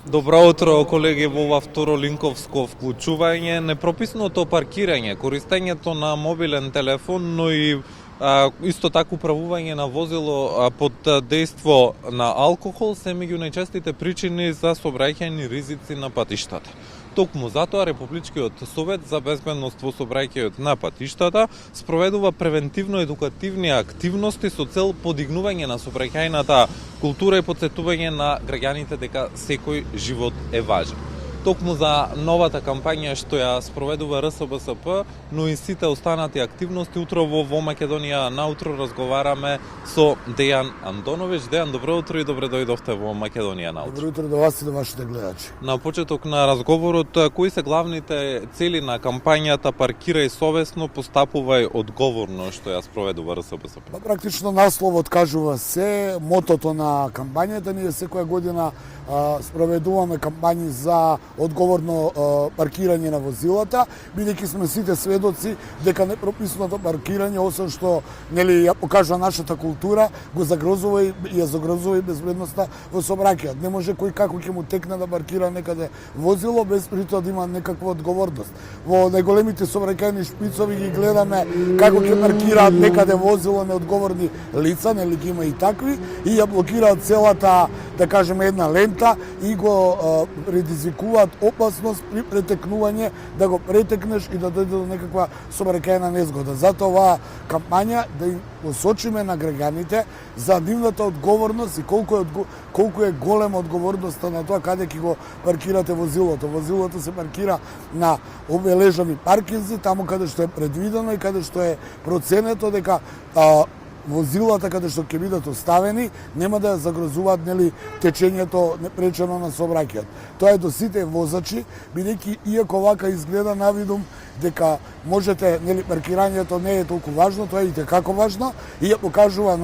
Добро утро, колеги, во ова второ линковско вклучување. Непрописното паркирање, користењето на мобилен телефон, но и исто така управување на возило под дејство на алкохол се меѓу најчестите причини за сообраќајни ризици на патиштата. Токму затоа Републичкиот совет за безбедност во сообраќајот на патиштата спроведува превентивно-едукативни активности со цел подигнување на сообраќајната култура и потсетување на граѓаните дека секој живот е важен. Токму за новата кампања што ја спроведува РСБСП, но и сите останати активности, утро во Македонија наутро разговараме со Дејан Андоновиќ. Дејан, добро утро и добре дојдовте во Македонија наутро. Добро утро до вас и до вашите гледачи. На почеток на разговорот, кои се главните цели на кампањата Паркирај совесно, постапувај одговорно што ја спроведува РСБСП? Практично насловот кажува се, мотото на кампањата. Ние секоја година спроведуваме кампањи за одговорно паркирање на возилата, бидејќи сме сите сведоци дека непрописното паркирање, освен што ја покажува нашата култура, го загрозува и ја загрозува и безбедноста во сообраќајот. Не може кој како ќе му текне да паркира некаде возило без при тоа да има некаква одговорност. Во најголемите сообраќајни шпицови ги гледаме како ќе паркираат некаде возило неодговорни лица, нели ги има и такви, и ја блокираат целата, да кажеме, една лента и го предизвикуваат опасност при претекнување да го претекнеш и да дојде до некаква сообраќајна незгода. Затоа оваа кампања да им посочиме на граѓаните за нивната одговорност и колку е голема одговорноста на тоа каде ќе го паркирате возилото. Возилото се паркира на обележани паркинзи, таму каде што е предвидено и каде што е проценето дека возилата каде што ќе бидат оставени нема да загрозуваат течењето непречено на сообраќајот. Тоа е до сите возачи, бидејќи иако вака изгледа навидум дека можете, паркирањето не е толку важно, тоа е и како важно и ја покажува,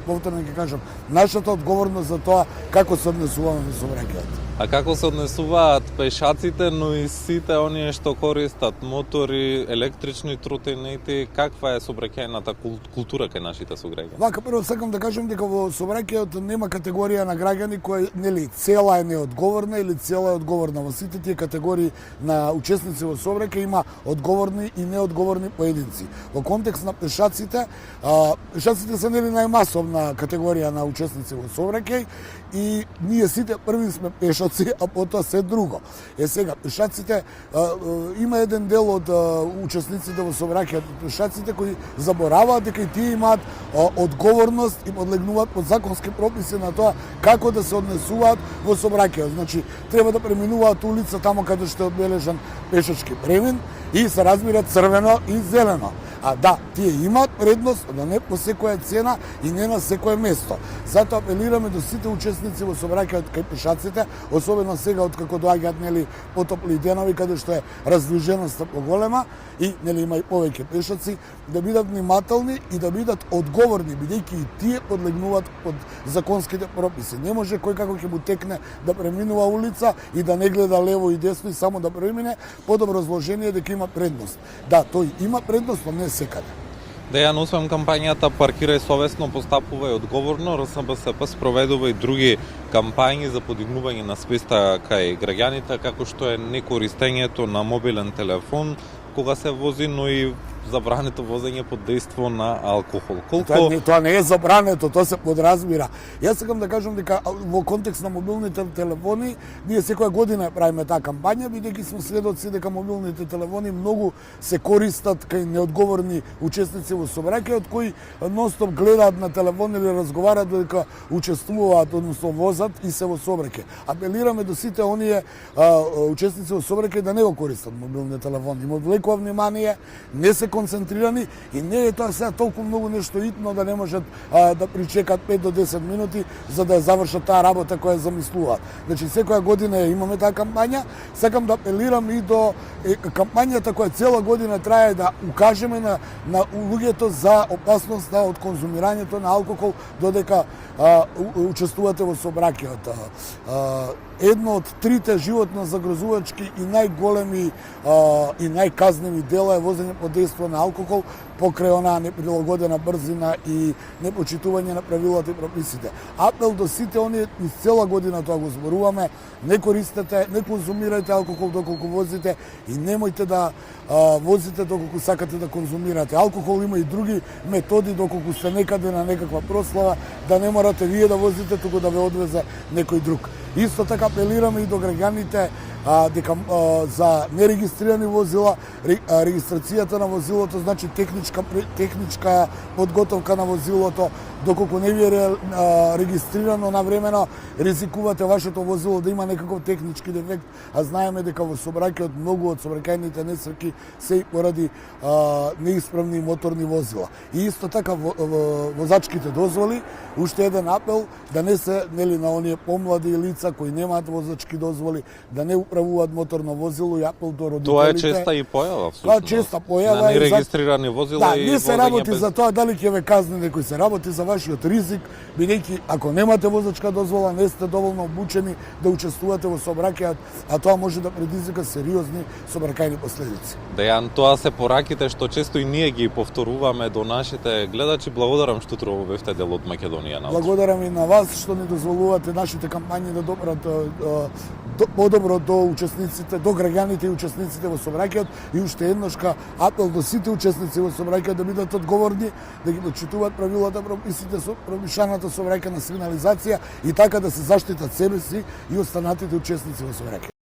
повторно ќе кажам, нашата одговорност за тоа како се однесуваме во сообраќајот. А како се однесуваат пешаците, но и сите оние што користат мотори, електрични тротинети, каква е сообраќајната култура кај нашите сограѓани? Вака, прво сакам да кажам дека во сообраќајот нема категорија на граѓани која цела е неодговорна или цела е одговорна. Во сите тие категории на учесници во сообраќај има одговорни и неодговорни поединци. Во контекст на пешаците, пешаците се најмасовна категорија на учесници во сообраќај и ние сите први сме пешаци, а потоа се друго. Сега, пешаците, има еден дел од учесниците во сообраќајот, пешаците кои забораваат дека и тие имаат одговорност и подлегнуваат под законски прописи на тоа како да се однесуваат во сообраќајот. Значи, треба да преминуваат улица таму каде што е одбележан пешачки премин и се разбира црвено и зелено. А да, тие имаат предност, да не по секоја цена и не на секое место. Затоа апелираме до сите учесници во сообраќајот кај пешаците, особено сега откако доаѓаат потопли денови каде што е раздвиженоста поголема и има и повеќе пешаци, да бидат внимателни и да бидат одговорни, бидејќи и тие подлегнуваат под законските прописи. Не може кој како ќе му текне да преминува улица и да не гледа лево и десно и само да премине под образложение дека има предност. Да, тој има предност, но не секаде. Дејан, освен кампањата Паркирај совесно, постапувај одговорно, РСБСП спроведува и други кампањи за подигнување на свеста кај граѓаните, како што е некористењето на мобилен телефон кога се вози, но и забрането возење под дејство на алкохол. Тоа не е забрането, тоа се подразбира. Јас сакам да кажам дека во контекст на мобилните телефони, ние секоја година правиме таа кампања, бидејќи сме сведоци дека мобилните телефони многу се користат кај неодговорни учесници во сообраќајот кои нонстоп гледаат на телефон или разговараат додека учествуваат, односно возат и се во сообраќај. Апелираме до сите оние учесници во сообраќај да не го користат мобилни телефони. Им одвлекува внимание, не се концентрирани и не е тоа сега толку многу нешто итно да не можат да причекат 5 до 10 минути за да завршат таа работа која замислуваат. Значи секоја година имаме таа кампања, сакам да апелирам и до кампањата која цела година трае да укажеме на луѓето за опасноста од конзумирањето на алкохол додека учествувате во сообраќајот. едно од трите животно загрозувачки и најголеми и најказневи дела е возење под дејство на алкохол покрај онаа неприлагодена брзина и непочитување на правилата и прописите. Апел до сите оние из цела година тоа го зборуваме, не користете, не конзумирајте алкохол доколку возите и немојте да возите доколку сакате да конзумирате. Алкохол има и други методи доколку сте некаде на некаква прослава, да не морате вие да возите, туку да ве одвезе некој друг. Исто така апелираме и до граѓаните дека за нерегистрирани возила, регистрацијата на возилото значи техничка подготовка на возилото, доколку не ви е регистрирано навремено, ризикувате вашето возило да има некаков технички дефект, а знаеме дека во сообраќајот многу од сообраќајните несреќи се поради неисправни моторни возила. И исто така возачките дозволи, уште еден апел да не се на оние помлади лица кои немаат возачки дозволи, да не управуваат моторно возило и апел до родителите. Тоа е честа и појава всушност. Тоа е честа појава на нерегистрирани возила да, и не се работи без... за тоа дали ќе ве казни некој, се работи за вашиот ризик, бидејќи ако немате возачка дозвола, не сте доволно обучени да учествувате во сообраќајот, а тоа може да предизвика сериозни сообраќајни последици. Дејан, тоа се пораките што често и ние ги повторуваме до нашите гледачи. Благодарам што тргнавте дел од Македонија на. Благодарам и на вас што ни дозволувате нашите кампањи да допрат подобро до учесниците, до граѓаните и учесниците во сообраќајот, и уште еднашка апел до сите учесници во сообраќајот да бидат одговорни, да ги почитуваат правилата, прописите со промишаната сообраќајна сигнализација и така да се заштитат себе си и останатите учесници во сообраќајот.